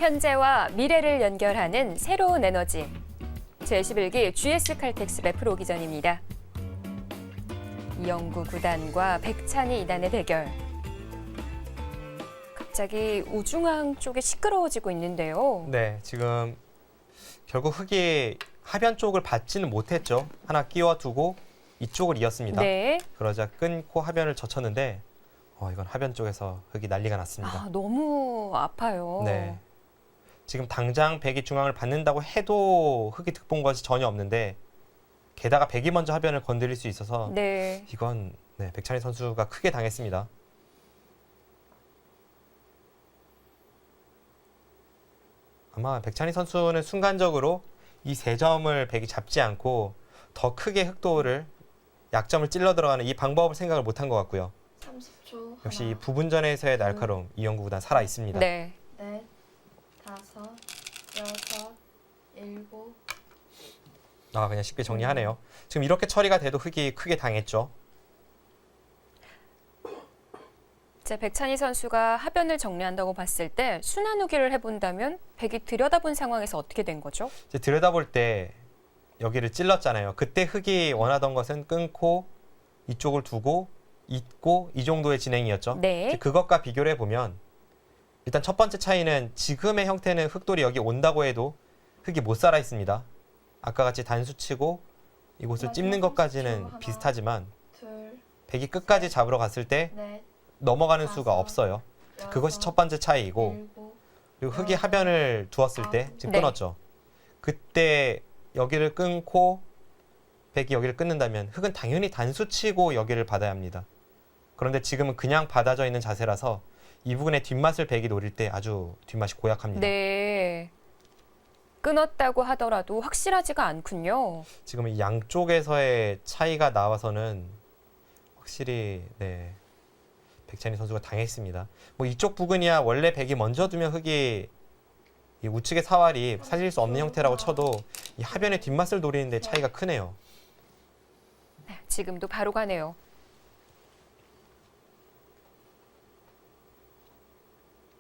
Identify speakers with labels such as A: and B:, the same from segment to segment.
A: 현재와 미래를 연결하는 새로운 에너지. 제11기 GS 칼텍스 매프로 오기 전입니다. 이영구 구단과 백찬희 이단의 대결. 갑자기 우중항 쪽이 시끄러워지고 있는데요.
B: 네, 지금 결국 흙이 하변 쪽을 받지는 못했죠. 하나 끼워두고 이쪽을 이었습니다.
A: 네.
B: 그러자 끊고 하변을 젖혔는데 이건 하변 쪽에서 흙이 난리가 났습니다.
A: 아, 너무 아파요.
B: 네. 지금 당장 백이 중앙을 받는다고 해도 흙이 득본 것이 전혀 없는데 게다가 백이 먼저 하변을 건드릴 수 있어서
A: 네.
B: 이건 백찬희 선수가 크게 당했습니다. 아마 백찬희 선수는 순간적으로 이 세 점을 백이 잡지 않고 더 크게 흑도를 약점을 찔러 들어가는 이 방법을 생각을 못한 것 같고요.
C: 30초.
B: 역시
C: 하나,
B: 이 부분전에서의 날카로움 이영구 구단 살아 있습니다.
A: 네.
C: 넷, 다섯, 여섯, 일곱.
B: 그냥 쉽게 정리하네요. 지금 이렇게 처리가 돼도 흙이 크게 당했죠.
A: 자, 백찬희 선수가 하변을 정리한다고 봤을 때 순환 후기를 해본다면 백이 들여다본 상황에서 어떻게 된 거죠?
B: 이제 들여다볼 때 여기를 찔렀잖아요. 그때 흙이 원하던 것은 끊고 이쪽을 두고 잇고 이 정도의 진행이었죠.
A: 네.
B: 이제 그것과 비교를 해보면 일단 첫 번째 차이는 지금의 형태는 흙돌이 여기 온다고 해도 흙이 못 살아 있습니다. 아까 같이 단수 치고 이곳을 찝는 것까지는
C: 하나,
B: 비슷하지만
C: 둘,
B: 백이 끝까지 잡으러 갔을 때
C: 넷,
B: 넘어가는
C: 다섯,
B: 수가 없어요.
C: 여섯,
B: 그것이 첫 번째 차이이고
C: 일곱.
B: 그리고 흙이 하변을 두었을 때 지금
A: 네.
B: 끊었죠. 그때 여기를 끊고 백이 여기를 끊는다면 흙은 당연히 단수 치고 여기를 받아야 합니다. 그런데 지금은 그냥 받아져 있는 자세라서 이 부분의 뒷맛을 백이 노릴 때 아주 뒷맛이 고약합니다.
A: 네. 끊었다고 하더라도 확실하지가 않군요.
B: 지금 이 양쪽에서의 차이가 나와서는 확실히 백찬희 선수가 당했습니다. 뭐 이쪽 부근이야 원래 백이 먼저 두면 흙이 이 우측의 사활이 살릴 수 없는 형태라고 쳐도 이 하변의 뒷맛을 노리는데 차이가 크네요.
A: 지금도 바로 가네요.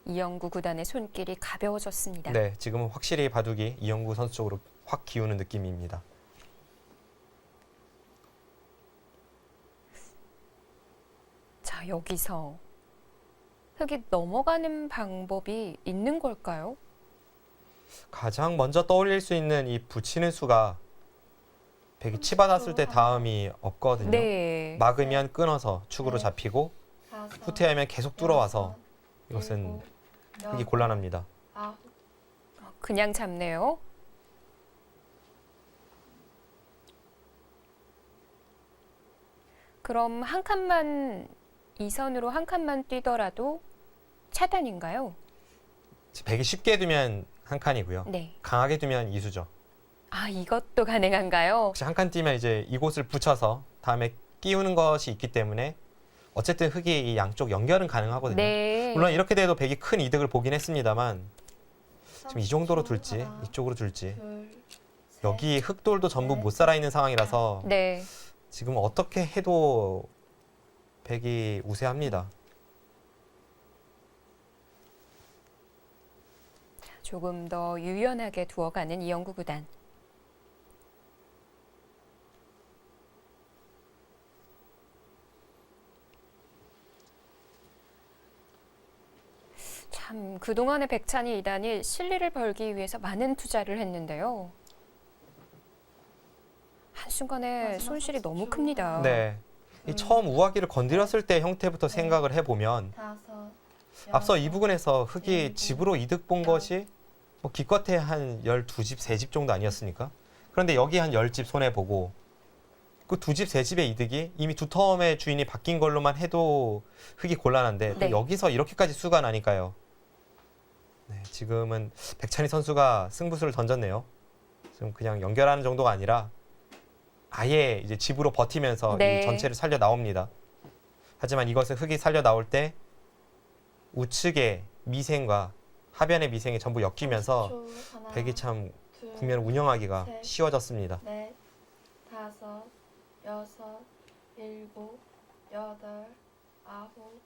A: 이영구 구단의 손길이 가벼워졌습니다.
B: 네, 지금은 확실히 바둑이 이영구 선수 쪽으로 확 기우는 느낌입니다.
A: 자, 여기서 흙이 넘어가는 방법이 있는 걸까요?
B: 가장 먼저 떠올릴 수 있는 이 붙이는 수가 백이 치받았을 때 다음이 없거든요.
A: 네.
B: 막으면 끊어서 축으로 잡히고
C: 다섯,
B: 후퇴하면 계속 뚫어와서
C: 여섯,
B: 이것은
C: 일곱,
B: 흙이
C: 여덟,
B: 곤란합니다.
C: 아홉.
A: 그냥 잡네요. 그럼 한 칸만 이 선으로 한 칸만 뛰더라도 차단인가요?
B: 백이 쉽게 두면 한 칸이고요.
A: 네.
B: 강하게 두면 이수죠.
A: 아, 이것도 가능한가요?
B: 혹시 한 칸 뛰면 이제 이곳을 붙여서 다음에 끼우는 것이 있기 때문에 어쨌든 흙이 이 양쪽 연결은 가능하거든요.
A: 네.
B: 물론 이렇게 돼도 백이 큰 이득을 보긴 했습니다만 지금 이 정도로
C: 30초.
B: 둘지
C: 하나,
B: 이쪽으로 둘지
C: 둘, 셋,
B: 여기 흙돌도 전부 못 살아 있는 상황이라서
A: 네.
B: 지금 어떻게 해도 백이 우세합니다.
A: 조금 더 유연하게 두어가는 이영구 구단. 참 그동안의 백찬희 이단이 실리를 벌기 위해서 많은 투자를 했는데요. 한순간에
C: 마지막
A: 손실이
C: 30초.
A: 너무 큽니다.
B: 네. 이 처음 우아기를 건드렸을 때 형태부터 생각을 해보면
C: 다섯,
B: 앞서 이
C: 여섯,
B: 부분에서 흙이
C: 일곱,
B: 집으로 이득 본 것이 뭐 기껏해 한 12집, 3집 정도 아니었습니까? 그런데 여기 한 10집 손해보고 그 2집, 3집의 이득이 이미 두 텀의 주인이 바뀐 걸로만 해도 흙이 곤란한데 또
A: 네.
B: 여기서 이렇게까지 수가 나니까요. 네, 지금은 백찬희 선수가 승부수를 던졌네요. 지금 그냥 연결하는 정도가 아니라 아예 이제 집으로 버티면서
A: 네.
B: 이 전체를 살려 나옵니다. 하지만 이것은 흙이 살려 나올 때 우측의 미생과 하변의 미생이 전부 엮이면서
C: 30초. 하나,
B: 백이 참
C: 둘,
B: 국면을 운영하기가
C: 셋.
B: 쉬워졌습니다.
C: 넷, 다섯, 여섯, 일곱, 여덟, 아홉,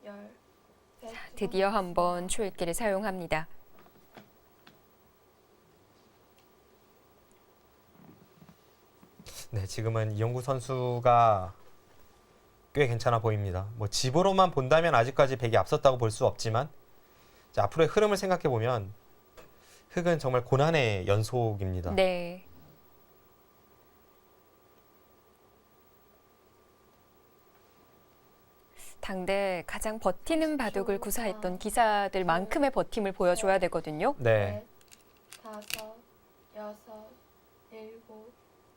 C: 열.
A: 드디어 한번 초읽기를 사용합니다.
B: 네, 지금은 이영구 선수가 꽤 괜찮아 보입니다. 뭐 집으로만 본다면 아직까지 백이 앞섰다고 볼 수 없지만 이제 앞으로의 흐름을 생각해 보면 흑은 정말 고난의 연속입니다.
A: 네. 당대 가장 버티는 바둑을 구사했던 기사들만큼의 버팀을 보여줘야 되거든요.
B: 네,
C: 넷, 다섯, 여섯, 일곱,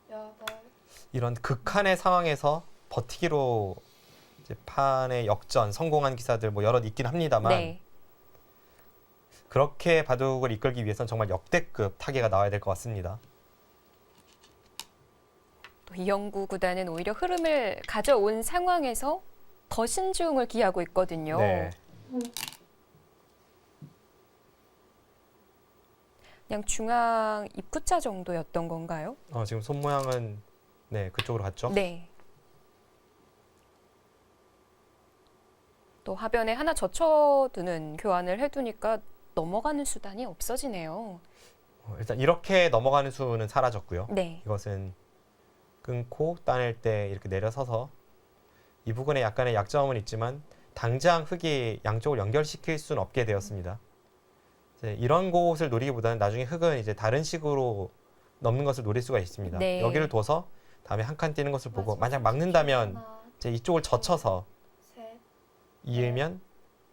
C: 여덟,
B: 이런 극한의 상황에서 버티기로 이제 판의 역전 성공한 기사들 뭐 여럿 있긴 합니다만
A: 네.
B: 그렇게 바둑을 이끌기 위해서는 정말 역대급 타계가 나와야 될 것 같습니다.
A: 또 이영구 구단은 오히려 흐름을 가져온 상황에서 더 신중을 기하고 있거든요.
B: 네,
A: 그냥 중앙 입구자 정도였던 건가요?
B: 지금 손 모양은 네 그쪽으로 갔죠.
A: 네. 또 하변에 하나 젖혀두는 교환을 해두니까 넘어가는 수단이 없어지네요.
B: 일단 이렇게 넘어가는 수는 사라졌고요.
A: 네.
B: 이것은 끊고 따낼 때 이렇게 내려서서 이 부분에 약간의 약점은 있지만 당장 흑이 양쪽을 연결시킬 수는 없게 되었습니다. 이제 이런 곳을 노리기보다는 나중에 흑은 이제 다른 식으로 넘는 것을 노릴 수가 있습니다.
A: 네.
B: 여기를 둬서 다음에 한 칸 뛰는 것을 보고 만약
C: 마지막
B: 막는다면
C: 하나,
B: 이제 이쪽을 젖혀서
C: 셋,
B: 이으면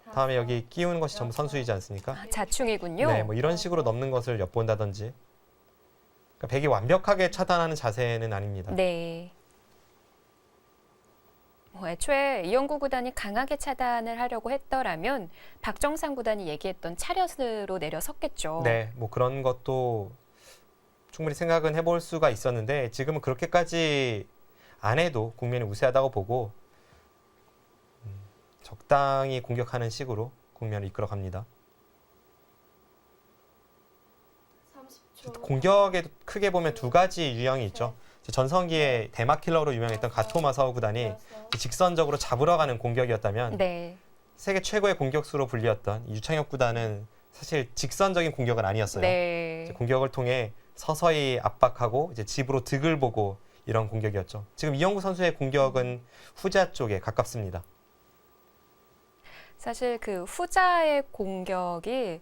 C: 다섯,
B: 다음에 여기 끼우는 것이 전부 선수이지 않습니까?
A: 아, 자충이군요.
B: 네, 뭐 이런 식으로 넘는 것을 엿본다든지. 그러니까 백이 완벽하게 차단하는 자세는 아닙니다.
A: 네. 뭐 애초에 이영구 구단이 강하게 차단을 하려고 했더라면 박정상 구단이 얘기했던 차렷으로 내려섰겠죠.
B: 네, 뭐 그런 것도 충분히 생각은 해볼 수가 있었는데 지금은 그렇게까지 안 해도 국면이 우세하다고 보고 적당히 공격하는 식으로 국면을 이끌어갑니다.
C: 30초.
B: 공격에 크게 보면 두 가지 유형이 있죠. 전성기에 대마킬러로 유명했던 가토마사오 구단이
C: 여섯,
B: 직선적으로 잡으러 가는 공격이었다면
A: 네.
B: 세계 최고의 공격수로 불리었던 유창혁 구단은 사실 직선적인 공격은 아니었어요.
A: 네.
B: 이제 공격을 통해 서서히 압박하고 이제 집으로 득을 보고 이런 공격이었죠. 지금 이영구 선수의 공격은 후자 쪽에 가깝습니다.
A: 사실 그 후자의 공격이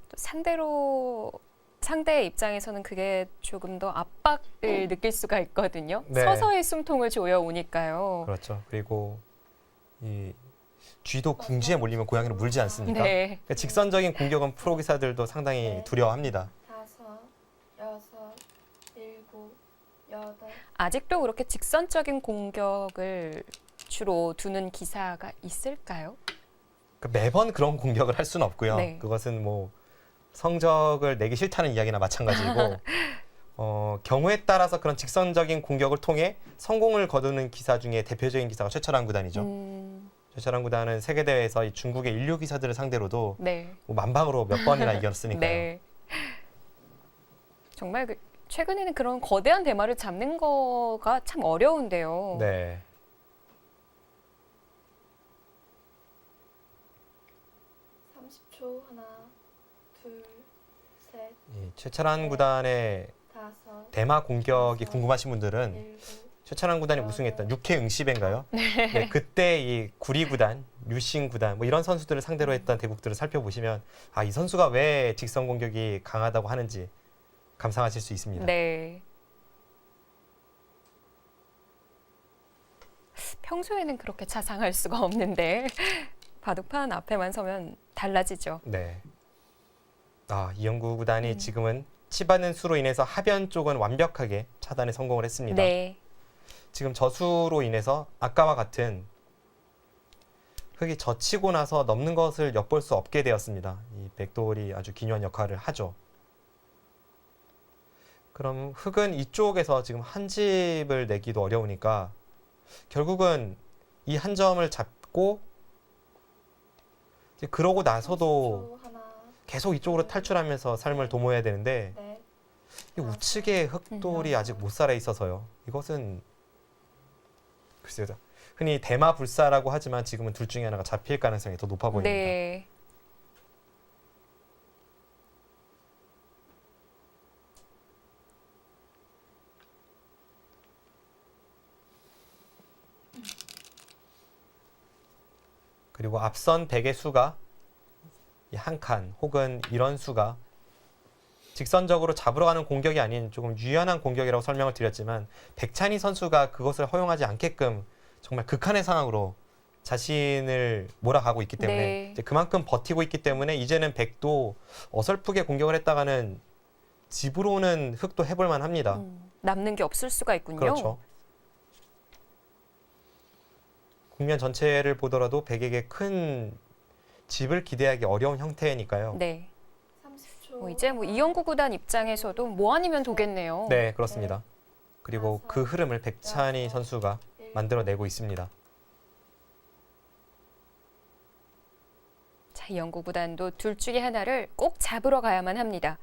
A: 또 상대의 입장에서는 그게 조금 더 압박을 느낄 수가 있거든요.
B: 네.
A: 서서히 숨통을 조여 오니까요.
B: 그렇죠. 그리고 이 쥐도 궁지에 몰리면 고양이는 물지 않습니까?
A: 네.
B: 그러니까 직선적인 공격은 프로 기사들도 상당히 두려워합니다.
C: 다섯, 여섯, 일곱, 여덟,
A: 아직도 그렇게 직선적인 공격을 주로 두는 기사가 있을까요?
B: 그러니까 매번 그런 공격을 할 수는 없고요.
A: 네.
B: 그것은 뭐 성적을 내기 싫다는 이야기나 마찬가지고 경우에 따라서 그런 직선적인 공격을 통해 성공을 거두는 기사 중에 대표적인 기사가 최철한 구단이죠. 최철한 구단은 세계 대회에서 이 중국의 인류 기사들을 상대로도
A: 네.
B: 뭐 만방으로 몇 번이나 이겼으니까요.
A: 네. 정말 최근에는 그런 거대한 대마를 잡는 거가 참 어려운데요.
B: 네.
C: 30초. 하나, 둘, 셋,
B: 이 최철한 구단의
C: 다섯,
B: 대마 공격이 궁금하신 분들은
C: 일곱,
B: 최철한 구단이 우승했던 6회 응시배인가요? 네, 그때 이 구리 구단, 류신 구단 뭐 이런 선수들을 상대로 했던 대국들을 살펴보시면 이 선수가 왜 직선 공격이 강하다고 하는지 감상하실 수 있습니다.
A: 네. 평소에는 그렇게 자상할 수가 없는데 바둑판 앞에만 서면 달라지죠.
B: 네. 이영구 구단이 지금은 치받는 수로 인해서 하변 쪽은 완벽하게 차단에 성공을 했습니다.
A: 네.
B: 지금 저수로 인해서 아까와 같은 흙이 젖히고 나서 넘는 것을 엿볼 수 없게 되었습니다. 이 백돌이 아주 기묘한 역할을 하죠. 그럼 흙은 이쪽에서 지금 한 집을 내기도 어려우니까 결국은 이 한 점을 잡고 이제 그러고 나서도
C: 30초. 하나,
B: 계속 이쪽으로 탈출하면서 삶을 도모해야 되는데
C: 넷,
B: 이 우측에 흑돌이 아직 못 살아 있어서요. 이것은 글쎄요. 흔히 대마 불사라고 하지만 지금은 둘 중에 하나가 잡힐 가능성이 더 높아 보입니다.
A: 네.
B: 그리고 앞선 백의 수가 한 칸 혹은 이런 수가 직선적으로 잡으러 가는 공격이 아닌 조금 유연한 공격이라고 설명을 드렸지만 백찬희 선수가 그것을 허용하지 않게끔 정말 극한의 상황으로 자신을 몰아가고 있기 때문에
A: 네.
B: 이제 그만큼 버티고 있기 때문에 이제는 백도 어설프게 공격을 했다가는 집으로 오는 흑도 해볼 만합니다.
A: 남는 게 없을 수가 있군요.
B: 그렇죠. 국면 전체를 보더라도 백에게 큰 집을 기대하기 어려운 형태니까요.
A: 네.
C: 30초.
A: 이제 이영구 구단 입장에서도 뭐 아니면 도겠네요.
B: 네, 그렇습니다. 그리고 그 흐름을 백찬희 선수가 만들어내고 있습니다.
A: 자, 이영구 구단도 둘 중에 하나를 꼭 잡으러 가야만 합니다.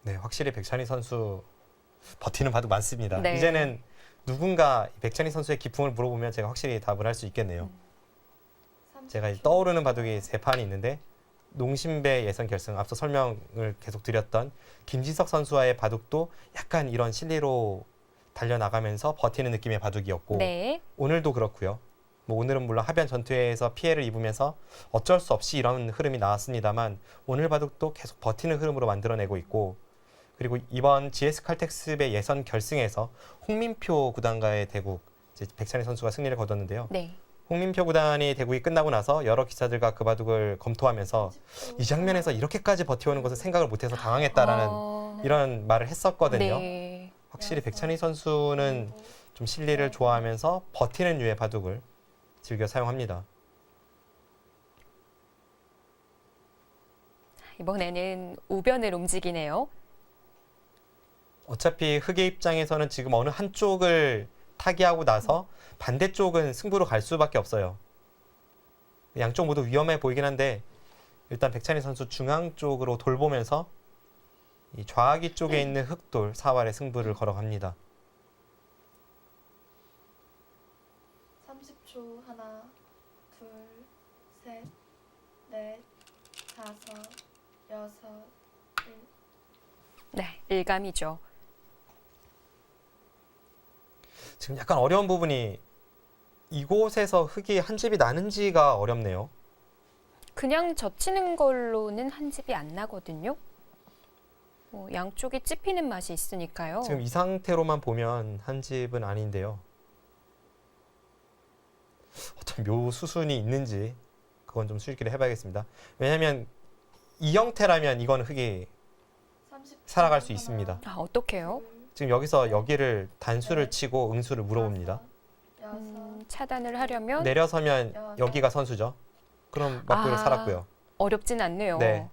B: 네, 확실히 백찬희 선수 버티는 바도 많습니다.
A: 네.
B: 이제는 누군가 백찬희 선수의 기풍을 물어보면 제가 확실히 답을 할 수 있겠네요. 제가 떠오르는 바둑이 3판이 있는데 농심배 예선 결승 앞서 설명을 계속 드렸던 김지석 선수와의 바둑도 약간 이런 실리로 달려나가면서 버티는 느낌의 바둑이었고
A: 네.
B: 오늘도 그렇고요. 뭐 오늘은 물론 하변 전투에서 피해를 입으면서 어쩔 수 없이 이런 흐름이 나왔습니다만 오늘 바둑도 계속 버티는 흐름으로 만들어내고 있고 그리고 이번 GS 칼텍스배 예선 결승에서 홍민표 구단과의 대국 이제 백찬희 선수가 승리를 거뒀는데요.
A: 네.
B: 홍민표 구단이 대국이 끝나고 나서 여러 기자들과 그 바둑을 검토하면서 이 장면에서 이렇게까지 버텨오는 것을 생각을 못해서 당황했다라는 이런 말을 했었거든요.
A: 네.
B: 확실히 백찬희 선수는 좀 실리를 좋아하면서 버티는 류의 바둑을 즐겨 사용합니다.
A: 이번에는 우변을 움직이네요.
B: 어차피 흑의 입장에서는 지금 어느 한쪽을 타기하고 나서 반대쪽은 승부로 갈 수밖에 없어요. 양쪽 모두 위험해 보이긴 한데 일단 백찬희 선수 중앙 쪽으로 돌보면서 이 좌하기 쪽에 있는 흑돌 사활의 승부를 걸어갑니다.
C: 30초. 하나, 둘, 셋, 넷, 다섯, 여섯,
A: 네, 일감이죠.
B: 지금 약간 어려운 부분이 이곳에서 흑이 한 집이 나는지가 어렵네요.
A: 그냥 젖히는 걸로는 한 집이 안 나거든요. 양쪽이 찝히는 맛이 있으니까요.
B: 지금 이 상태로만 보면 한 집은 아닌데요. 어떤 묘수순이 있는지 그건 좀 수익기를 해봐야겠습니다. 왜냐하면 이 형태라면 이건 흑이
C: 30초.
B: 살아갈 수 있습니다.
A: 아, 어떡해요?
B: 지금 여기서 여기를 단수를 치고 응수를 물어봅니다.
A: 차단을 하려면
B: 내려서면 여기가 선수죠. 그럼 맞고를 살았고요.
A: 어렵진 않네요.
B: 네.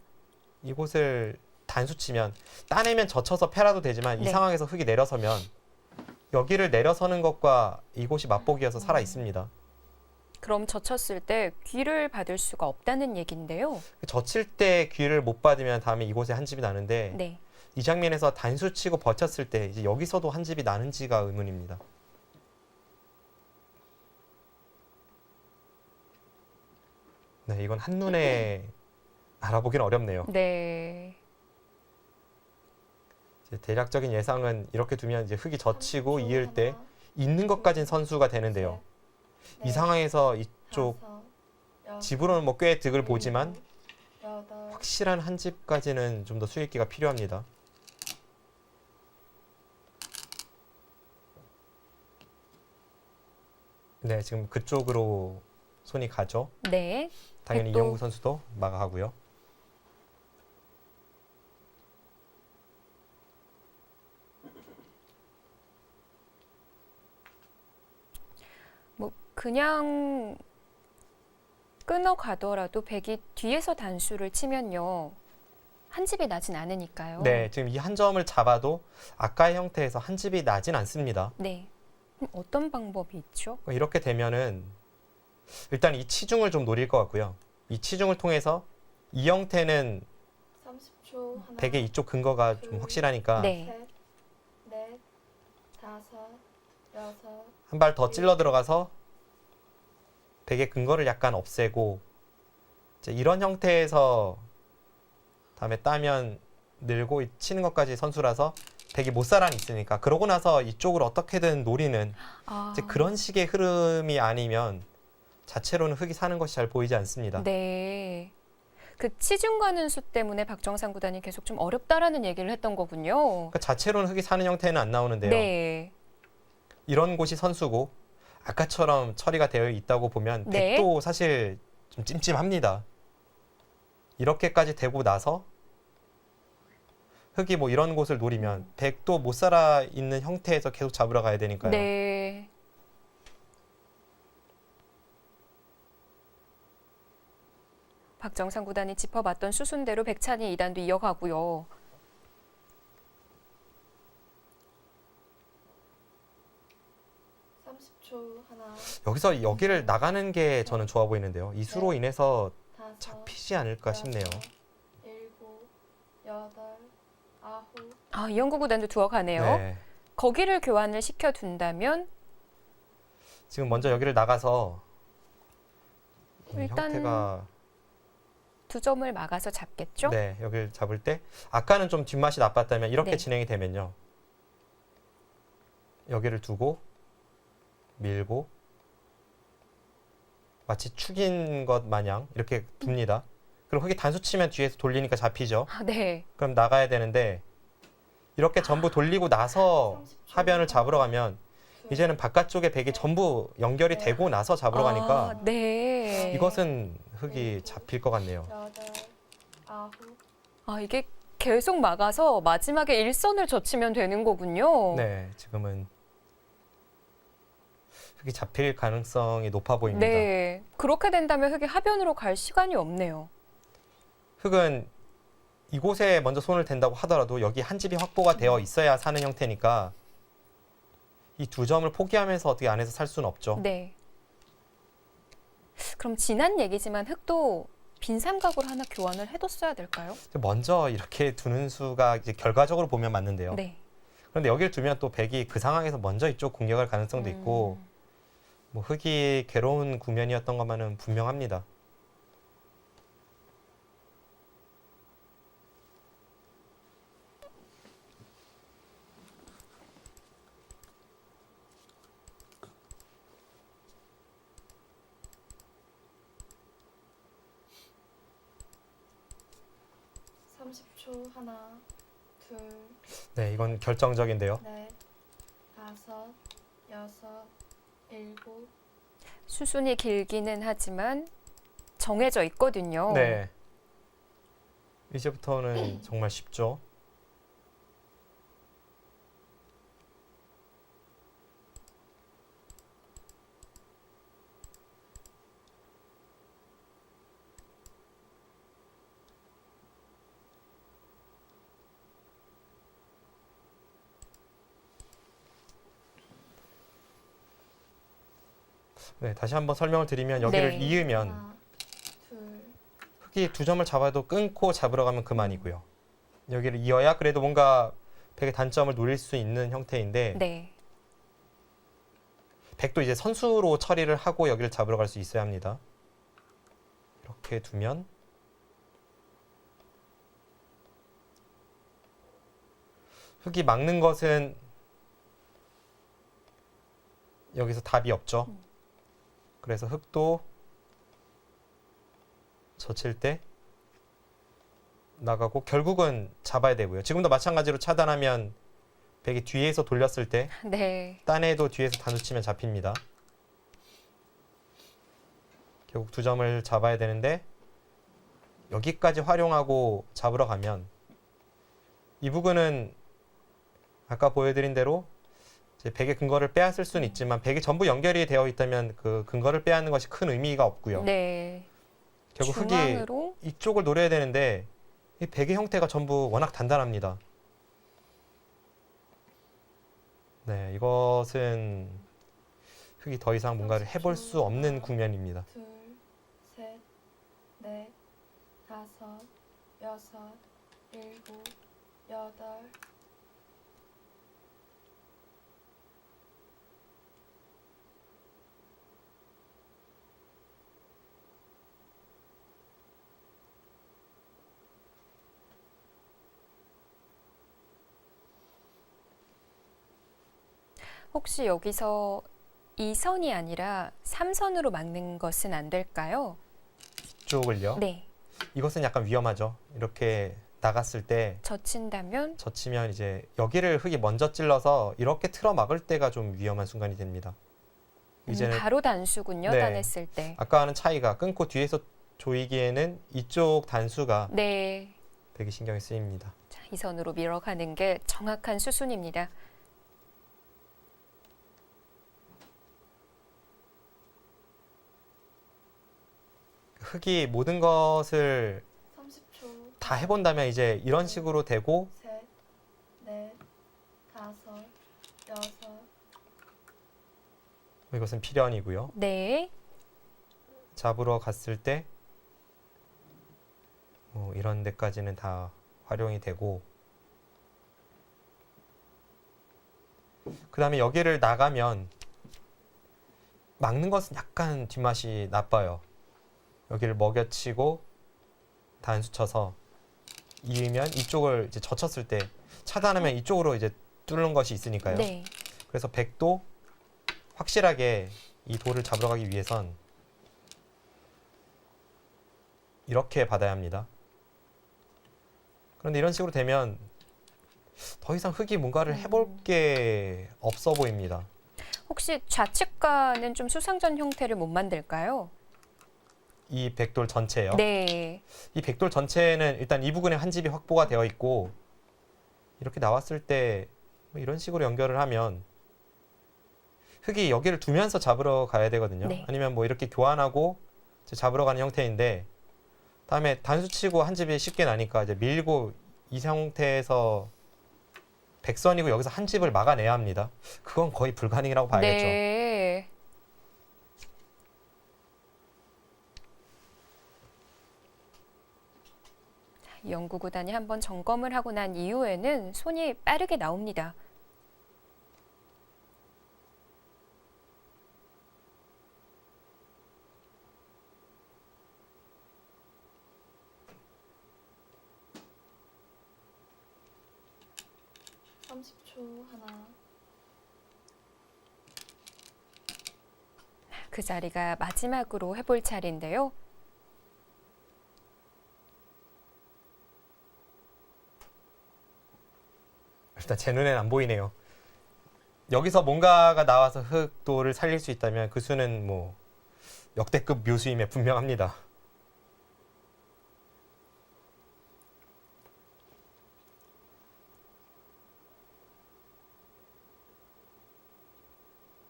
B: 이곳을 단수 치면 따내면 젖혀서 패라도 되지만 이
A: 네.
B: 상황에서 흑이 내려서면 여기를 내려서는 것과 이곳이 맞보기여서 살아 있습니다.
A: 그럼 젖혔을 때 귀를 받을 수가 없다는 얘긴데요.
B: 젖힐 때 귀를 못 받으면 다음에 이곳에 한 집이 나는데
A: 네.
B: 이 장면에서 단수 치고 버텼을 때 이제 여기서도 한 집이 나는지가 의문입니다. 네, 이건 한눈에 알아보기는 어렵네요.
A: 네.
B: 이제 대략적인 예상은 이렇게 두면 이제 흑이 젖히고 이을 때 있는 것까진 선수가 되는데요. 이 상황에서 이쪽 집으로는 뭐 꽤 득을 보지만 확실한 한 집까지는 좀 더 수익기가 필요합니다. 네, 지금 그쪽으로 손이 가죠.
A: 네.
B: 당연히
A: 또-
B: 이영구 선수도 막아가고요.
A: 그냥 끊어가더라도 백이 뒤에서 단수를 치면요. 한 집이 나진 않으니까요.
B: 네, 지금 이 한 점을 잡아도 아까의 형태에서 한 집이 나진 않습니다.
A: 네. 그럼 어떤 방법이 있죠?
B: 이렇게 되면은 일단 이 치중을 좀 노릴 것 같고요. 이 치중을 통해서 이 형태는
C: 30초. 하나,
B: 백의 이쪽 근거가 좀 확실하니까
A: 네.
C: 셋, 넷, 다섯, 여섯,
B: 한 발 더 찔러 들어가서 백의 근거를 약간 없애고 이제 이런 형태에서 다음에 따면 늘고 치는 것까지 선수라서 백이 못 살아는 있으니까 그러고 나서 이쪽을 어떻게든 노리는
A: 아,
B: 이제 그런 식의 흐름이 아니면 자체로는 흙이 사는 것이 잘 보이지 않습니다.
A: 네. 그 치중 가는 수 때문에 박정상 구단이 계속 좀 어렵다라는 얘기를 했던 거군요.
B: 그러니까 자체로는 흙이 사는 형태는 안 나오는데요.
A: 네.
B: 이런 곳이 선수고 아까처럼 처리가 되어 있다고 보면
A: 네.
B: 백도 사실 좀 찜찜합니다. 이렇게까지 되고 나서 흙이 뭐 이런 곳을 노리면 백도 못 살아 있는 형태에서 계속 잡으러 가야 되니까요.
A: 네. 박정상 구단이 짚어봤던 수순대로 백찬이 2단도 이어가고요.
C: (30초) 하나,
B: 여기서 여기를 나가는 게 저는 좋아 보이는데요. 이 수로 인해서
C: 다섯,
B: 잡히지 않을까 싶네요.
C: 여섯, 일곱, 여덟, 아홉.
A: 아, 이영구 구단도 두어 가네요.
B: 네.
A: 거기를 교환을 시켜둔다면
B: 지금 먼저 여기를 나가서 이
A: 일단
B: 형태가
A: 2점을 막아서 잡겠죠?
B: 네, 여기를 잡을 때 아까는 좀 뒷맛이 나빴다면 이렇게
A: 네.
B: 진행이 되면요. 여기를 두고 밀고 마치 축인 것 마냥 이렇게 둡니다. 그럼 흙이 단수 치면 뒤에서 돌리니까 잡히죠.
A: 아, 네.
B: 그럼 나가야 되는데 이렇게 전부 돌리고 나서
C: 30초.
B: 하변을 잡으러 가면
C: 둘,
B: 이제는 바깥쪽에 백이 전부 연결이 되고 나서 잡으러 가니까
A: 아, 네.
B: 이것은 흙이 잡힐 것 같네요.
C: 여덟, 아홉.
A: 아, 이게 계속 막아서 마지막에 일선을 젖히면 되는 거군요.
B: 네, 지금은 흙이 잡힐 가능성이 높아 보입니다.
A: 네. 그렇게 된다면 흙이 하변으로 갈 시간이 없네요.
B: 흙은 이곳에 먼저 손을 댄다고 하더라도 여기 한 집이 확보가 되어 있어야 사는 형태니까 이 2점을 포기하면서 어떻게 안에서 살 수는 없죠.
A: 네. 그럼 지난 얘기지만 흙도 빈 삼각으로 하나 교환을 해뒀어야 될까요?
B: 먼저 이렇게 두는 수가 이제 결과적으로 보면 맞는데요.
A: 네.
B: 그런데 여기를 두면 또 백이 그 상황에서 먼저 이쪽 공격할 가능성도 있고 뭐 흙이 괴로운 국면이었던 것만은 분명합니다.
C: (30초) 하나, 둘,
B: 네, 이건 결정적인데요.
C: 넷, 다섯, 여섯, 일곱.
A: 수순이 길기는 하지만 정해져 있거든요.
B: 네. 이제부터는 정말 쉽죠. 네, 다시 한번 설명을 드리면 여기를
A: 네.
B: 이으면
C: 하나, 둘,
B: 흙이 2점을 잡아도 끊고 잡으러 가면 그만이고요. 여기를 이어야 그래도 뭔가 백의 단점을 노릴 수 있는 형태인데
A: 네.
B: 백도 이제 선수로 처리를 하고 여기를 잡으러 갈 수 있어야 합니다. 이렇게 두면 흙이 막는 것은 여기서 답이 없죠. 그래서 흙도 젖힐 때 나가고 결국은 잡아야 되고요. 지금도 마찬가지로 차단하면 백이 뒤에서 돌렸을 때
A: 네.
B: 딴에도 뒤에서 단수치면 잡힙니다. 결국 2점을 잡아야 되는데 여기까지 활용하고 잡으러 가면 이 부근은 아까 보여드린 대로 이제 백의 근거를 빼앗을 수는 있지만 백이 전부 연결이 되어 있다면 그 근거를 빼앗는 것이 큰 의미가 없고요.
A: 네.
B: 결국 흙이
A: 중앙으로
B: 이쪽을 노려야 되는데 이 백의 형태가 전부 워낙 단단합니다. 네, 이것은 흙이 더 이상 뭔가를 해볼 수 없는 국면입니다.
C: 둘, 셋, 넷, 다섯, 여섯, 일곱, 여덟.
A: 혹시 여기서 2선이 아니라 3선으로 막는 것은 안 될까요?
B: 이쪽을요.
A: 네.
B: 이것은 약간 위험하죠. 이렇게 나갔을 때
A: 젖힌다면
B: 젖히면 이제 여기를 흙이 먼저 찔러서 이렇게 틀어 막을 때가 좀 위험한 순간이 됩니다. 이제는
A: 바로 단수군요.
B: 네.
A: 따냈을 때.
B: 아까와는 차이가 끊고 뒤에서 조이기에는 이쪽 단수가
A: 네.
B: 되게 신경이 쓰입니다.
A: 자, 이 선으로 밀어가는 게 정확한 수순입니다.
B: 흙이 모든 것을
C: 30초.
B: 다 해본다면 이제 이런 식으로 되고
C: 셋, 넷, 다섯, 여섯.
B: 이것은 필연이고요.
A: 네.
B: 잡으러 갔을 때 이런 데까지는 다 활용이 되고 그 다음에 여기를 나가면 막는 것은 약간 뒷맛이 나빠요. 여기를 먹여치고 단수 쳐서 이으면 이쪽을 이제 젖혔을 때 차단하면 이쪽으로 이제 뚫는 것이 있으니까요.
A: 네.
B: 그래서 백도 확실하게 이 돌을 잡으러 가기 위해선 이렇게 받아야 합니다. 그런데 이런 식으로 되면 더 이상 흙이 뭔가를 해볼 게 없어 보입니다.
A: 혹시 좌측과는 좀 수상전 형태를 못 만들까요?
B: 이 백돌 전체요.
A: 네.
B: 이 백돌 전체는 일단 이 부분에 한 집이 확보가 되어 있고 이렇게 나왔을 때뭐 이런 식으로 연결을 하면 흙이 여기를 두면서 잡으러 가야 되거든요.
A: 네.
B: 아니면 뭐 이렇게 교환하고 이제 잡으러 가는 형태인데 다음에 단수 치고 한 집이 쉽게 나니까 이제 밀고 이 상태에서 백선이고 여기서 한 집을 막아내야 합니다. 그건 거의 불가능이라고 봐야겠죠.
A: 네. 연구 구단이 한번 점검을 하고 난 이후에는 손이 빠르게 나옵니다.
C: 하나.
A: 그 자리가 마지막으로 해볼 차례인데요.
B: 일단 제 눈에는 안 보이네요. 여기서 뭔가가 나와서 흑도를 살릴 수 있다면 그 수는 뭐 역대급 묘수임에 분명합니다.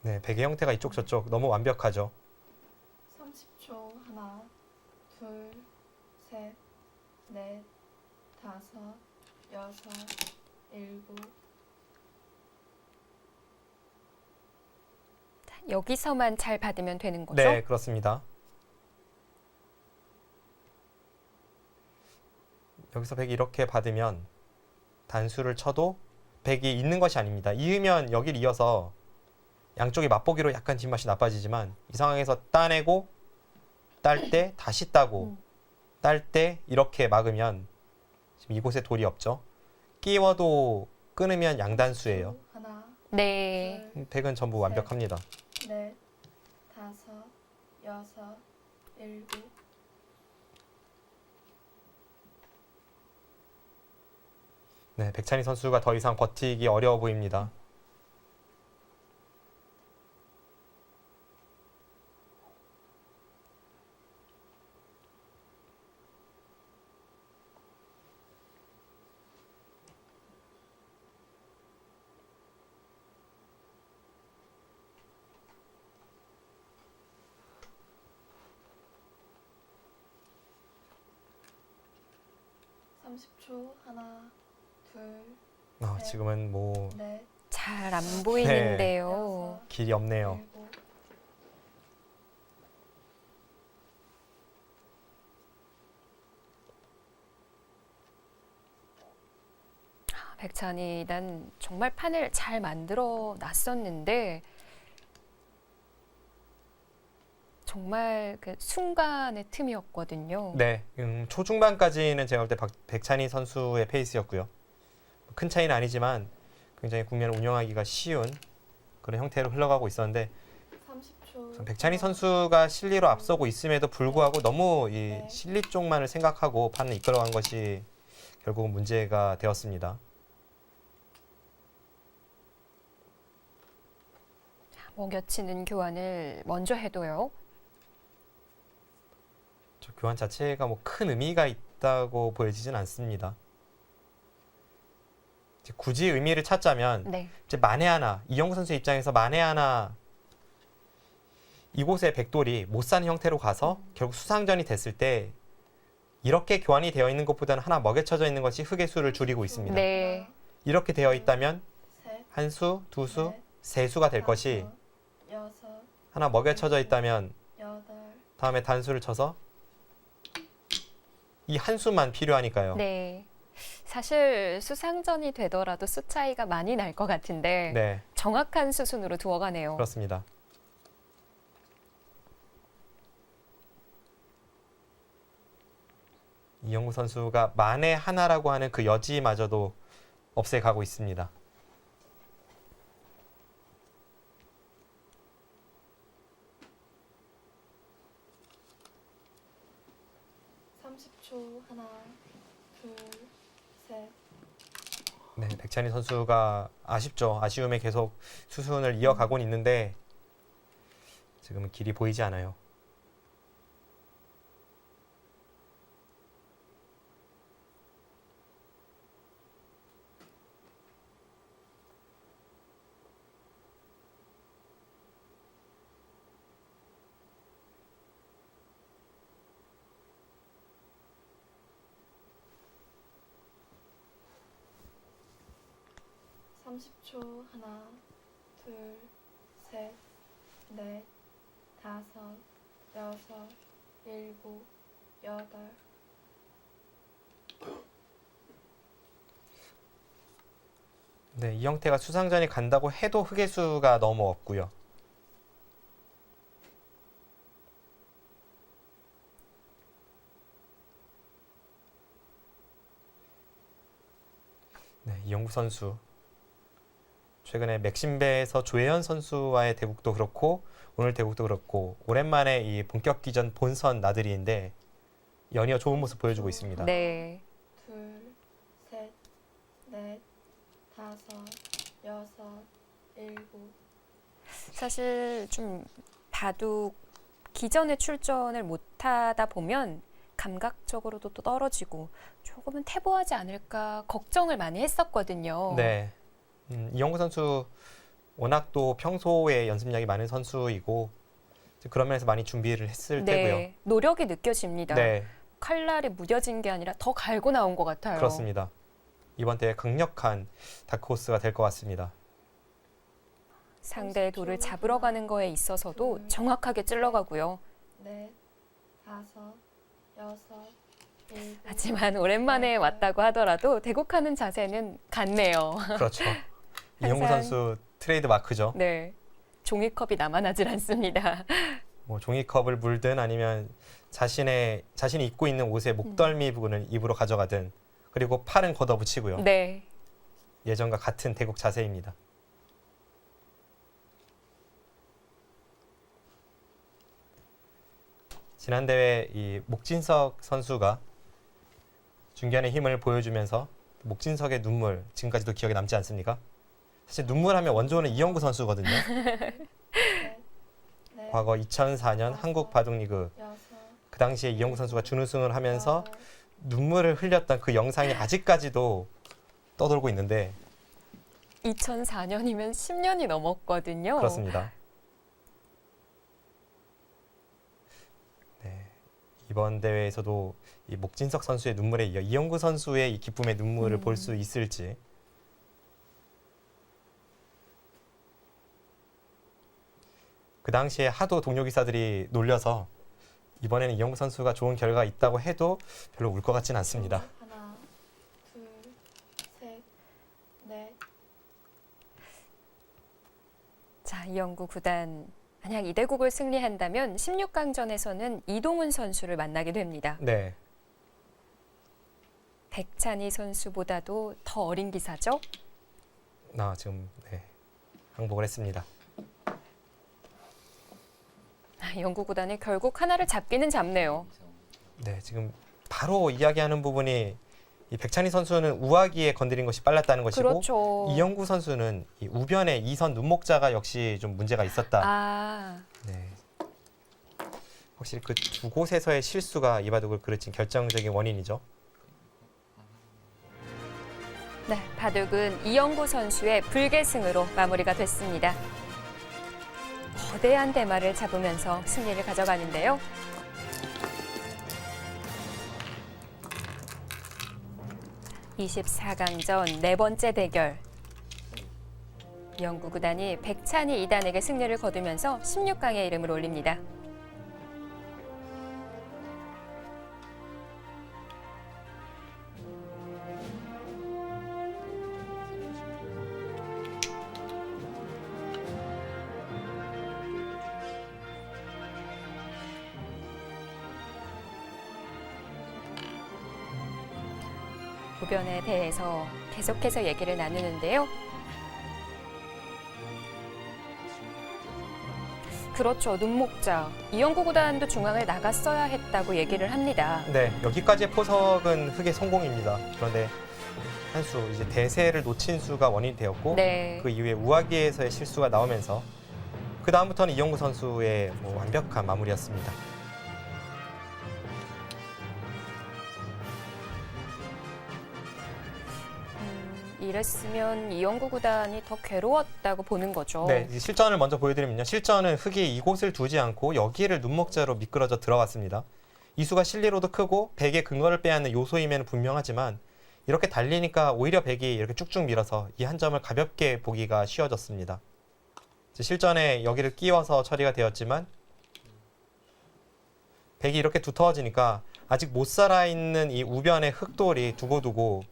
B: 네, 베개 형태가 이쪽 저쪽 너무 완벽하죠.
C: 30초. 하나, 둘, 셋, 넷, 다섯, 여섯, 일곱.
A: 여기서만 잘 받으면 되는 거죠?
B: 네, 그렇습니다. 여기서 백이 이렇게 받으면 단수를 쳐도 백이 있는 것이 아닙니다. 이으면 여기를 이어서 양쪽이 맛보기로 약간 뒷맛이 나빠지지만 이 상황에서 따내고 딸 때 다시 따고 딸 때 이렇게 막으면 지금 이곳에 돌이 없죠. 끼워도 끊으면 양단수예요.
C: 하나,
A: 네.
C: 둘,
B: 백은 전부 완벽합니다.
C: 넷, 다섯, 여섯, 일곱.
B: 네, 백찬희 선수가 더 이상 버티기 어려워 보입니다.
C: 하나, 둘,
B: 지금은 뭐
C: 넷,
A: 잘 안 보이는데요.
C: 여섯,
B: 길이 없네요.
C: 일곱.
A: 백찬이 난 정말 판을 잘 만들어 놨었는데 정말 그 순간의 틈이었거든요.
B: 네, 초중반까지는 제가 볼 때 백찬희 선수의 페이스였고요. 큰 차이는 아니지만 굉장히 국면을 운영하기가 쉬운 그런 형태로 흘러가고 있었는데
C: 30초.
B: 백찬희 선수가 실리로 앞서고 있음에도 불구하고 너무 이
C: 네.
B: 실리 쪽만을 생각하고 판을 이끌어간 것이 결국은 문제가 되었습니다.
A: 먹여치는 교환을 먼저 해둬요.
B: 저 교환 자체가 뭐 큰 의미가 있다고 보여지진 않습니다. 이제 굳이 의미를 찾자면
A: 네.
B: 이제 만에 하나 이영구 선수 입장에서 만에 하나 이곳에 백돌이 못 사는 형태로 가서 결국 수상전이 됐을 때 이렇게 교환이 되어 있는 것보다는 하나 먹여쳐져 있는 것이 흑의 수를 줄이고 있습니다.
A: 네.
B: 이렇게 되어 있다면
C: 셋,
B: 한 수, 두 수,
C: 넷,
B: 세 수가 될 것이
C: 다섯, 여섯,
B: 하나 먹여쳐져 있다면
C: 여덟.
B: 다음에 단수를 쳐서 이 한 수만 필요하니까요.
A: 네. 사실 수상전이 되더라도 수 차이가 많이 날 것 같은데
B: 네,
A: 정확한 수순으로 두어가네요.
B: 그렇습니다. 이영구 선수가 만에 하나라고 하는 그 여지마저도 없애가고 있습니다.
C: 초 하나, 둘, 셋.
B: 네, 백찬희 선수가 아쉽죠. 아쉬움에 계속 수순을 이어가고는 있는데 지금은 길이 보이지 않아요.
C: 초 하나, 둘, 셋, 넷, 다섯, 여섯, 일곱, 여덟.
B: 네, 이 형태가 수상전이 간다고 해도 흑의 수가 너무 없고요. 네, 이영구 선수 최근에 맥심배에서 조혜연 선수와의 대국도 그렇고 오늘 대국도 그렇고 오랜만에 이 본격기전 본선 나들이인데 연이어 좋은 모습 보여주고 있습니다.
A: 네.
C: 둘, 셋, 넷, 다섯, 여섯, 일곱.
A: 사실 좀 바둑 기전에 출전을 못하다 보면 감각적으로도 또 떨어지고 조금은 퇴보하지 않을까 걱정을 많이 했었거든요.
B: 네, 이영구 선수 워낙 또 평소에 연습량이 많은 선수이고 그런 면에서 많이 준비를 했을 테고요.
A: 네, 노력이 느껴집니다.
B: 네,
A: 칼날이 무뎌진 게 아니라 더 갈고 나온 것 같아요.
B: 그렇습니다. 이번 대회 강력한 다크호스가 될 것 같습니다.
A: 상대의 돌을 잡으러 가는 거에 있어서도 정확하게 찔러가고요.
C: 넷, 다섯, 여섯, 일곱.
A: 하지만 오랜만에 왔다고 하더라도 대국하는 자세는 같네요.
B: 그렇죠. 이영구
A: 항상-
B: 선수 트레이드 마크죠.
A: 네, 종이컵이 남아나질 않습니다.
B: 뭐 종이컵을 물든 아니면 자신이 입고 있는 옷의 목덜미 부분을 입으로 가져가든 그리고 팔은 걷어붙이고요.
A: 네,
B: 예전과 같은 대국 자세입니다. 지난 대회 이 목진석 선수가 중견의 힘을 보여주면서 목진석의 눈물 지금까지도 기억에 남지 않습니까? 사실 눈물하면 원조는 이영구 선수거든요.
C: 넷,
B: 과거 2004년 한국 바둑리그
C: 여섯,
B: 그 당시에 이영구 선수가 준우승을 하면서
C: 여덟.
B: 눈물을 흘렸던 그 영상이 아직까지도 떠돌고 있는데
A: 2004년이면 10년이 넘었거든요.
B: 그렇습니다. 네, 이번 대회에서도 이 목진석 선수의 눈물에 이어 이영구 선수의 이 기쁨의 눈물을 볼 수 있을지. 그 당시에 하도 동료 기사들이 놀려서 이번에는 이영구 선수가 좋은 결과가 있다고 해도 별로 울 것 같지는 않습니다.
C: 하나, 둘, 셋, 넷.
A: 자, 이영구 구단 만약 이 대국을 승리한다면 16강전에서는 이동훈 선수를 만나게 됩니다.
B: 네,
A: 백찬희 선수보다도 더 어린 기사죠?
B: 지금 네, 항복을 했습니다.
A: 영구 구단이 결국 하나를 잡기는 잡네요.
B: 네, 지금 바로 이야기하는 부분이 이 백찬희 선수는 우아기에 건드린 것이 빨랐다는 것이고
A: 그렇죠.
B: 이영구 선수는 이 우변의 2선 눈목자가 역시 좀 문제가 있었다.
A: 아,
B: 네. 확실히 그 두 곳에서의 실수가 이 바둑을 그르친 결정적인 원인이죠.
A: 네, 바둑은 이영구 선수의 불계승으로 마무리가 됐습니다. 거대한 대마를 잡으면서 승리를 가져가는데요. (24강전) 네 번째 대결. 영구 구단이 백찬희 2단에게 승리를 거두면서 16강에 이름을 올립니다. 우변에 대해서 계속해서 얘기를 나누는데요. 그렇죠. 눈목자. 이영구 구단도 중앙을 나갔어야 했다고 얘기를 합니다.
B: 네, 여기까지의 포석은 흑의 성공입니다. 그런데 한 수 이제 대세를 놓친 수가 원인이 되었고
A: 네.
B: 그 이후에 우아기에서의 실수가 나오면서 그 다음부터는 이영구 선수의 완벽한 마무리였습니다.
A: 이랬으면 이영구 구단이 더 괴로웠다고 보는 거죠.
B: 네, 이제 실전을 먼저 보여드리면요. 실전은 흑이 이곳을 두지 않고 여기를 눈목자로 미끄러져 들어갔습니다. 이수가 실리로도 크고 백의 근거를 빼앗는 요소임에는 분명하지만 이렇게 달리니까 오히려 백이 이렇게 쭉쭉 밀어서 이 한 점을 가볍게 보기가 쉬워졌습니다. 이제 실전에 여기를 끼워서 처리가 되었지만 백이 이렇게 두터워지니까 아직 못 살아있는 이 우변의 흑돌이 두고두고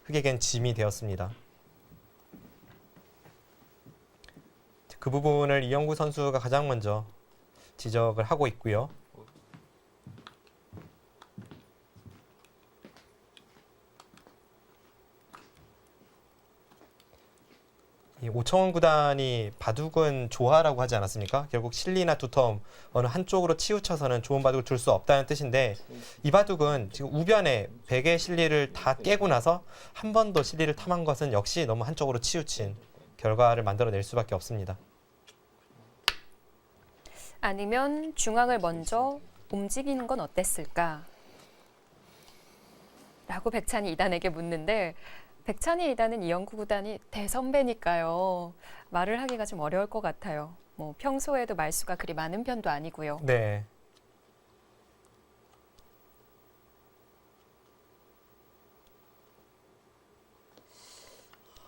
B: 흑에겐 짐이 되었습니다. 그 부분을 이영구 선수가 가장 먼저 지적을 하고 있고요. 이 오청원 구단이 바둑은 조화라고 하지 않았습니까? 결국 실리나 두텀 어느 한쪽으로 치우쳐서는 좋은 바둑을 둘 수 없다는 뜻인데 이 바둑은 지금 우변에 백의 실리를 다 깨고 나서 한 번 더 실리를 탐한 것은 역시 너무 한쪽으로 치우친 결과를 만들어낼 수밖에 없습니다.
A: 아니면 중앙을 먼저 움직이는 건 어땠을까? 라고 백찬희 2단에게 묻는데 백찬희 2단은 이영구 구단이 대선배니까요. 말을 하기가 좀 어려울 것 같아요. 뭐 평소에도 말수가 그리 많은 편도 아니고요.
B: 네.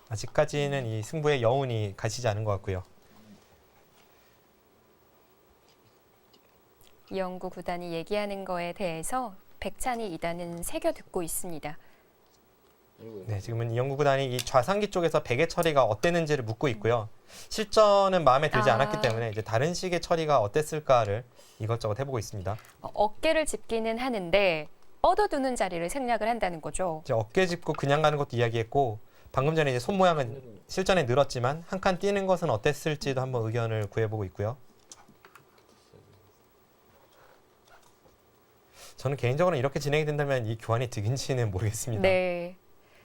B: 아직까지는 이 승부의 여운이 가시지 않은 것 같고요.
A: 이영구 구단이 얘기하는 거에 대해서 백찬희 2단은 새겨 듣고 있습니다.
B: 네, 지금은 이영구 구단이 이 좌상기 쪽에서 백의 처리가 어땠는지를 묻고 있고요. 실전은 마음에 들지 않았기 때문에 이제 다른 식의 처리가 어땠을까를 이것저것 해보고 있습니다.
A: 어깨를 짚기는 하는데 뻗어두는 자리를 생략을 한다는 거죠.
B: 이제 어깨 짚고 그냥 가는 것도 이야기했고 방금 전에 이제 손 모양은 실전에 늘었지만 한 칸 뛰는 것은 어땠을지도 한번 의견을 구해보고 있고요. 저는 개인적으로 이렇게 진행이 된다면 이 교환이 득인지는 모르겠습니다.
A: 네.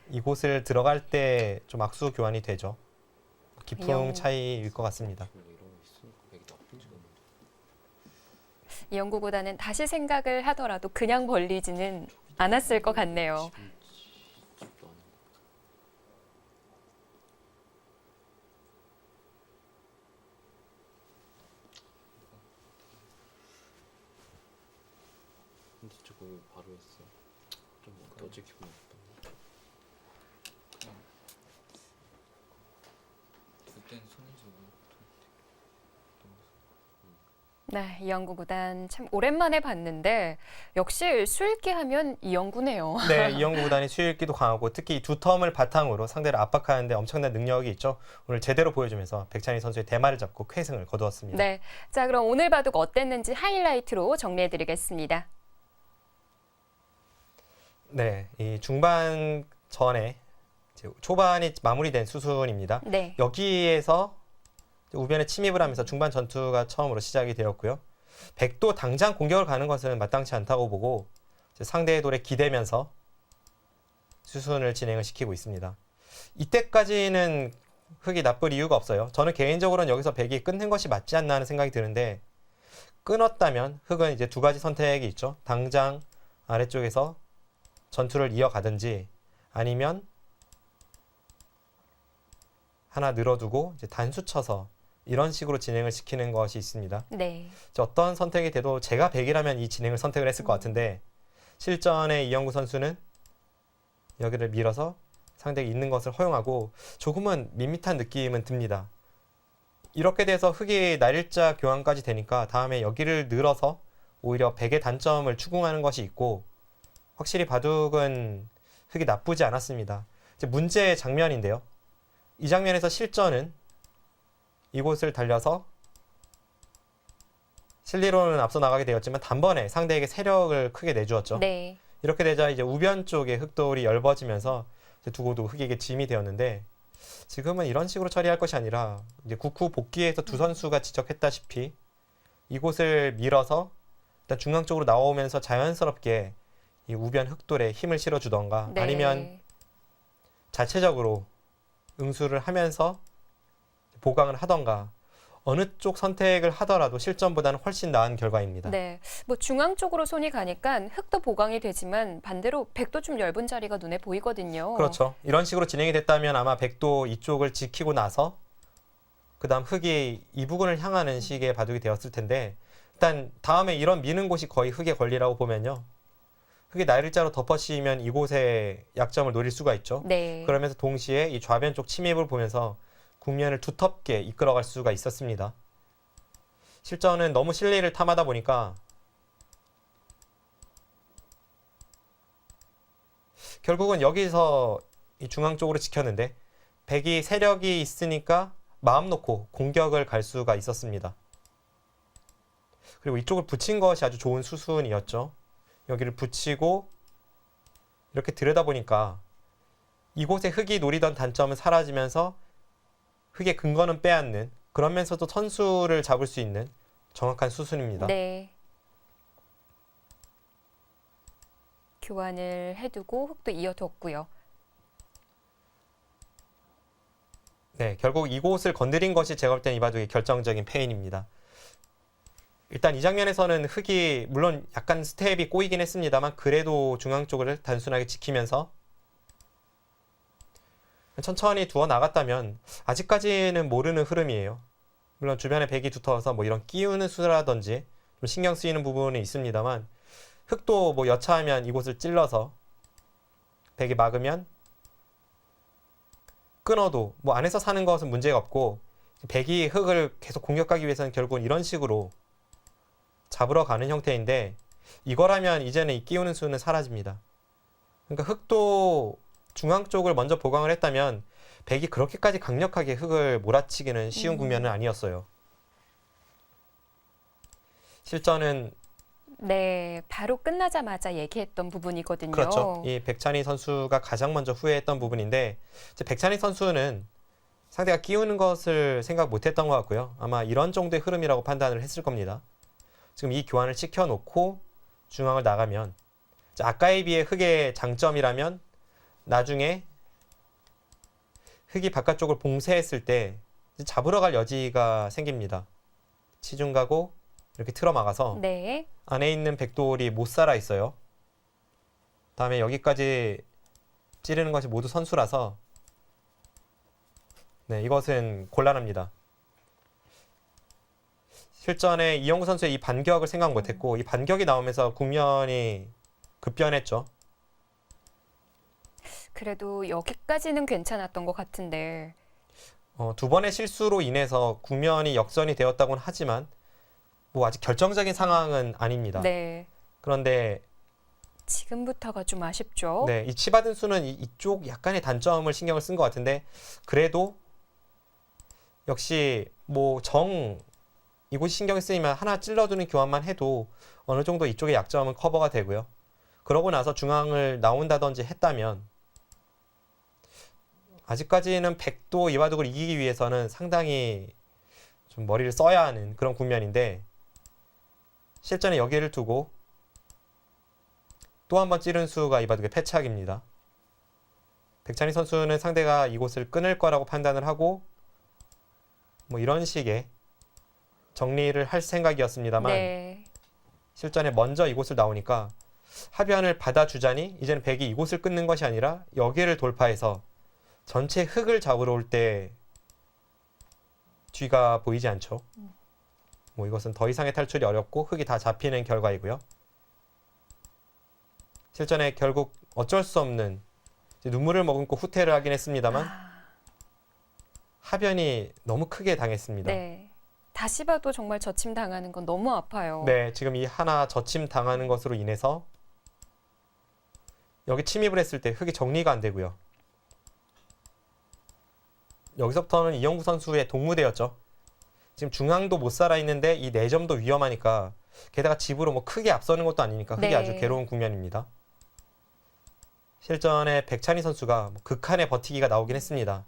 B: 이곳을 들어갈 때 좀 악수 교환이 되죠. 깊은
A: 영-
B: 차이일 것 같습니다.
A: 이영구 구단은 다시 생각을 하더라도 그냥 벌리지는 않았을 것 같네요.
D: 근데 저거 바로 했어. 좀 어제 기분 나빴다.
E: 그냥 그땐 손인지 모르겠다.
A: 네, 이영구 구단 참 오랜만에 봤는데 역시 수읽기 하면 이영구네요.
B: 네, 이영구 구단이 수일기도 강하고 특히 이 두 텀을 바탕으로 상대를 압박하는데 엄청난 능력이 있죠. 오늘 제대로 보여주면서 백찬희 선수의 대마를 잡고 쾌승을 거두었습니다.
A: 네, 자 그럼 오늘 바둑 어땠는지 하이라이트로 정리해드리겠습니다.
B: 네, 이 중반 전에 이제 초반이 마무리된 수순입니다.
A: 네,
B: 여기에서 우변에 침입을 하면서 중반 전투가 처음으로 시작이 되었고요. 백도 당장 공격을 가는 것은 마땅치 않다고 보고 이제 상대의 돌에 기대면서 수순을 진행을 시키고 있습니다. 이때까지는 흑이 나쁠 이유가 없어요. 저는 개인적으로는 여기서 백이 끊는 것이 맞지 않나 하는 생각이 드는데, 끊었다면 흑은 이제 두 가지 선택이 있죠. 당장 아래쪽에서 전투를 이어가든지, 아니면 하나 늘어두고 이제 단수 쳐서 이런 식으로 진행을 시키는 것이 있습니다.
A: 네.
B: 어떤 선택이 돼도 제가 백이라면 이 진행을 선택을 했을 것 같은데, 실전에 이영구 선수는 여기를 밀어서 상대가 있는 것을 허용하고 조금은 밋밋한 느낌은 듭니다. 이렇게 돼서 흑이 날일자 교환까지 되니까 다음에 여기를 늘어서 오히려 백의 단점을 추궁하는 것이 있고, 확실히 바둑은 흑이 나쁘지 않았습니다. 이제 문제의 장면인데요. 이 장면에서 실전은 이곳을 달려서 실리로는 앞서 나가게 되었지만 단번에 상대에게 세력을 크게 내주었죠.
A: 네.
B: 이렇게 되자 이제 우변 쪽에 흑돌이 엷어지면서 이제 두고두고 흑에게 짐이 되었는데, 지금은 이런 식으로 처리할 것이 아니라 이제 국후 복귀에서 두 선수가 지적했다시피 이곳을 밀어서 일단 중앙 쪽으로 나오면서 자연스럽게 이 우변 흑돌에 힘을 실어주던가,
A: 네.
B: 아니면 자체적으로 응수를 하면서 보강을 하던가, 어느 쪽 선택을 하더라도 실전보다는 훨씬 나은 결과입니다.
A: 네. 뭐 중앙 쪽으로 손이 가니까 흑도 보강이 되지만 반대로 백도 좀 얇은 자리가 눈에 보이거든요.
B: 그렇죠. 이런 식으로 진행이 됐다면 아마 백도 이쪽을 지키고 나서 그다음 흑이 이 부근을 향하는 식의 바둑이 되었을 텐데, 일단 다음에 이런 미는 곳이 거의 흑의 권리라고 보면요. 흑이 날일자로 덮어씌우면 이곳의 약점을 노릴 수가 있죠.
A: 네.
B: 그러면서 동시에 이 좌변 쪽 침입을 보면서 국면을 두텁게 이끌어갈 수가 있었습니다. 실전은 너무 실리를 탐하다 보니까 결국은 여기서 이 중앙 쪽으로 지켰는데, 백이 세력이 있으니까 마음 놓고 공격을 갈 수가 있었습니다. 그리고 이쪽을 붙인 것이 아주 좋은 수순이었죠. 여기를 붙이고 이렇게 들여다보니까 이곳에 흑이 노리던 단점은 사라지면서 흑의 근거는 빼앗는, 그러면서도 선수를 잡을 수 있는 정확한 수순입니다.
A: 네. 교환을 해두고 흑도 이어뒀고요.
B: 네, 결국 이곳을 건드린 것이 제가 볼 땐 이 바둑의 결정적인 패인입니다. 일단 이 장면에서는 흑이 물론 약간 스텝이 꼬이긴 했습니다만 그래도 중앙 쪽을 단순하게 지키면서 천천히 두어 나갔다면, 아직까지는 모르는 흐름이에요. 물론 주변에 백이 두터워서 뭐 이런 끼우는 수라든지 좀 신경 쓰이는 부분은 있습니다만, 흑도 뭐 여차하면 이곳을 찔러서 백이 막으면 끊어도 뭐 안에서 사는 것은 문제가 없고, 백이 흑을 계속 공격하기 위해서는 결국은 이런 식으로 잡으러 가는 형태인데, 이거라면 이제는 이 끼우는 수는 사라집니다. 그러니까 흑도 중앙 쪽을 먼저 보강을 했다면 백이 그렇게까지 강력하게 흑을 몰아치기는 쉬운 국면은 아니었어요. 실전은
A: 네, 바로 끝나자마자 얘기했던 부분이거든요.
B: 그렇죠. 이 백찬희 선수가 가장 먼저 후회했던 부분인데, 이제 백찬희 선수는 상대가 끼우는 것을 생각 못했던 것 같고요. 아마 이런 정도의 흐름이라고 판단을 했을 겁니다. 지금 이 교환을 시켜놓고 중앙을 나가면, 아까에 비해 흑의 장점이라면 나중에 흑이 바깥쪽을 봉쇄했을 때 잡으러 갈 여지가 생깁니다. 치중 가고 이렇게 틀어 막아서
A: 네.
B: 안에 있는 백돌이 못 살아 있어요. 다음에 여기까지 찌르는 것이 모두 선수라서 네, 이것은 곤란합니다. 실전에 이영구 선수의 이 반격을 생각 못했고, 이 반격이 나오면서 국면이 급변했죠.
A: 그래도 여기까지는 괜찮았던 것 같은데.
B: 두 번의 실수로 인해서 국면이 역전이 되었다고는 하지만 뭐 아직 결정적인 상황은 아닙니다.
A: 네.
B: 그런데
A: 지금부터가 좀 아쉽죠.
B: 네, 이 치받은 수는 이쪽 약간의 단점을 신경을 쓴 것 같은데, 그래도 역시 뭐 이곳이 신경이 쓰이면 하나 찔러두는 교환만 해도 어느 정도 이쪽의 약점은 커버가 되고요. 그러고 나서 중앙을 나온다든지 했다면 아직까지는 백도 이 바둑을 이기기 위해서는 상당히 좀 머리를 써야 하는 그런 국면인데 실전에 여기를 두고 또 한 번 찌른 수가 이바둑의 패착입니다. 백찬희 선수는 상대가 이곳을 끊을 거라고 판단을 하고 뭐 이런 식의 정리를 할 생각이었습니다만
A: 네.
B: 실전에 먼저 이곳을 나오니까 하변을 받아주자니 이제는 백이 이곳을 끊는 것이 아니라 여기를 돌파해서 전체 흙을 잡으러 올 때 뒤가 보이지 않죠. 뭐 이것은 더 이상의 탈출이 어렵고 흙이 다 잡히는 결과이고요. 실전에 결국 어쩔 수 없는 이제 눈물을 머금고 후퇴를 하긴 했습니다만 하변이 너무 크게 당했습니다.
A: 네. 다시 봐도 정말 저침 당하는 건 너무 아파요.
B: 네, 지금 이 하나 저침 당하는 것으로 인해서 여기 침입을 했을 때 흙이 정리가 안 되고요. 여기서부터는 이영구 선수의 동무대였죠. 지금 중앙도 못 살아 있는데 이 4점도 위험하니까 게다가 집으로 뭐 크게 앞서는 것도 아니니까 흙이
A: 네.
B: 아주 괴로운 국면입니다. 실전에 백찬희 선수가 뭐 극한의 버티기가 나오긴 했습니다.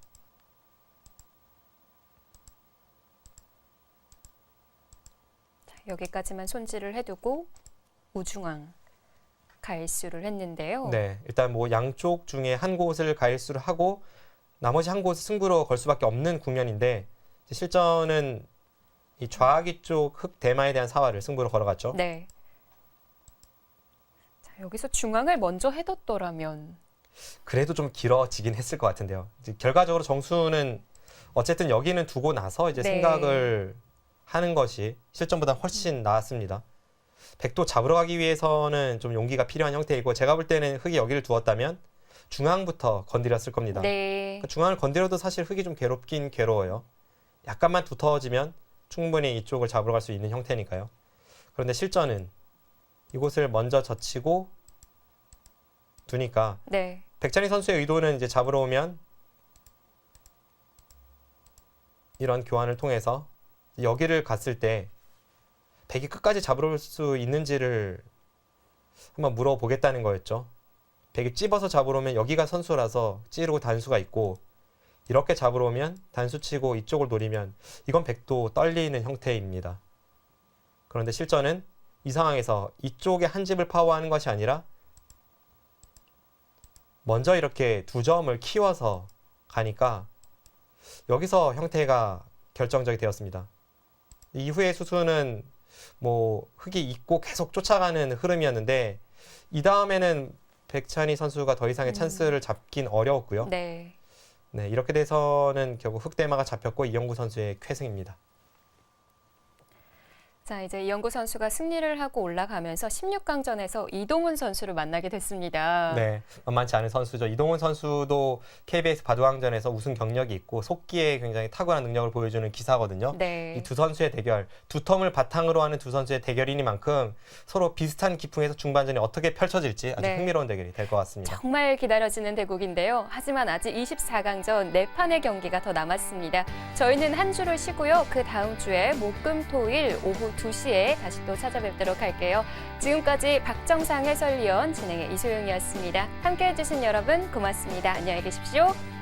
A: 자, 여기까지만 손질을 해두고 우중앙 가일수를 했는데요.
B: 네, 일단 뭐 양쪽 중에 한 곳을 가일수를 하고 나머지 한 곳을 승부로 걸 수밖에 없는 국면인데 실전은 이 좌악이 쪽 흙 대마에 대한 사활을 승부로 걸어갔죠.
A: 네. 자, 여기서 중앙을 먼저 해뒀더라면
B: 그래도 좀 길어지긴 했을 것 같은데요. 이제 결과적으로 정수는 어쨌든 여기는 두고 나서 이제
A: 네.
B: 생각을 하는 것이 실전보다 훨씬 나았습니다. 백도 잡으러 가기 위해서는 좀 용기가 필요한 형태이고 제가 볼 때는 흙이 여기를 두었다면 중앙부터 건드렸을 겁니다.
A: 네.
B: 그 중앙을 건드려도 사실 흙이 좀 괴롭긴 괴로워요. 약간만 두터워지면 충분히 이쪽을 잡으러 갈 수 있는 형태니까요. 그런데 실전은 이곳을 먼저 젖히고 두니까
A: 네.
B: 백찬희 선수의 의도는 이제 잡으러 오면 이런 교환을 통해서 여기를 갔을 때 백이 끝까지 잡으러 올 수 있는지를 한번 물어보겠다는 거였죠. 백이 찝어서 잡으러 오면 여기가 선수라서 찌르고 단수가 있고 이렇게 잡으러 오면 단수 치고 이쪽을 노리면 이건 백도 떨리는 형태입니다. 그런데 실전은 이 상황에서 이쪽에 한 집을 파워하는 것이 아니라 먼저 이렇게 두 점을 키워서 가니까 여기서 형태가 결정적이 되었습니다. 이후의 수순은 뭐 흙이 있고 계속 쫓아가는 흐름이었는데 이 다음에는 백찬희 선수가 더 이상의 찬스를 잡긴 어려웠고요.
A: 네.
B: 네, 이렇게 돼서는 결국 흙대마가 잡혔고 이영구 선수의 쾌승입니다.
A: 자, 이제 이영구 선수가 승리를 하고 올라가면서 16강전에서 이동훈 선수를 만나게 됐습니다.
B: 네, 만만치 않은 선수죠. 이동훈 선수도 KBS 바둑왕전에서 우승 경력이 있고 속기에 굉장히 탁월한 능력을 보여주는 기사거든요.
A: 네.
B: 이 두 선수의 대결, 두 텀을 바탕으로 하는 두 선수의 대결이니만큼 서로 비슷한 기풍에서 중반전이 어떻게 펼쳐질지 아주
A: 네.
B: 흥미로운 대결이 될 것 같습니다.
A: 정말 기다려지는 대국인데요. 하지만 아직 24강전 4판의 경기가 더 남았습니다. 저희는 한 주를 쉬고요. 그 다음 주에 목금토일 오후 2시에 다시 또 찾아뵙도록 할게요. 지금까지 박정상 해설위원 진행의 이소영이었습니다. 함께해 주신 여러분 고맙습니다. 안녕히 계십시오.